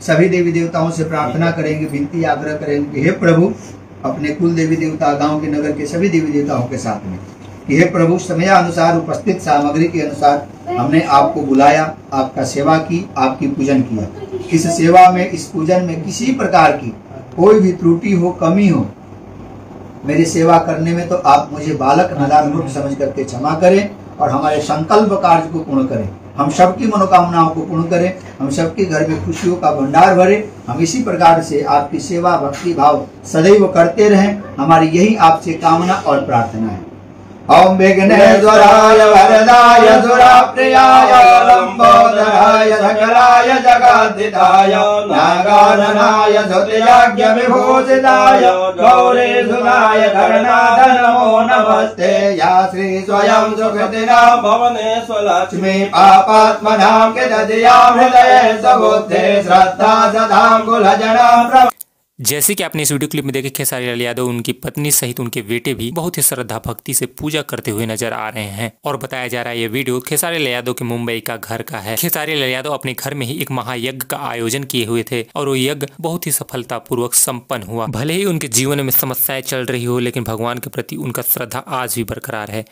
सभी देवी देवताओं से प्रार्थना करेंगे, विनती आग्रह करेंगे कि हे प्रभु, अपने कुल देवी देवता, गांव के नगर के सभी देवी देवताओं के साथ में, कि हे प्रभु, समयानुसार उपस्थित सामग्री के अनुसार हमने आपको बुलाया, आपका सेवा की, आपकी पूजन किया। इस सेवा में, इस पूजन में किसी प्रकार की कोई भी त्रुटि हो, कमी हो, मेरी सेवा करने में, तो आप मुझे बालक नादान मूर्ख समझ करके क्षमा करें और हमारे संकल्प कार्य को पूर्ण करें। हम सबकी मनोकामनाओं को पूर्ण करें, हम सबके घर में खुशियों का भंडार भरे। हम इसी प्रकार से आपकी सेवा भक्ति भाव सदैव करते रहें, हमारी यही आपसे कामना और प्रार्थना है। ओम विघ्नेश्वराय वरदाय सुरप्रियाय लंबोदराय सकलाय जगद्धिताय नागाननाय स्तुतियज्ञ विभूषिताय गौरीसुताय गणनाथ नमो नमस्ते। या श्री स्वयं सुकृतिना भवनेश्वरलक्ष्मी पापात्मनां किदधिया हृदये सबुद्धे श्रद्धा सदां कुलजनां। जैसे कि आपने इस वीडियो क्लिप में देखे, खेसारी लाल यादव उनकी पत्नी सहित उनके बेटे भी बहुत ही श्रद्धा भक्ति से पूजा करते हुए नजर आ रहे हैं। और बताया जा रहा है ये वीडियो खेसारी लाल यादव के मुंबई का घर का है। खेसारी लाल यादव अपने घर में ही एक महायज्ञ का आयोजन किए हुए थे और वो यज्ञ बहुत ही सफलतापूर्वक संपन्न हुआ। भले ही उनके जीवन में समस्याएं चल रही हो, लेकिन भगवान के प्रति उनका श्रद्धा आज भी बरकरार है।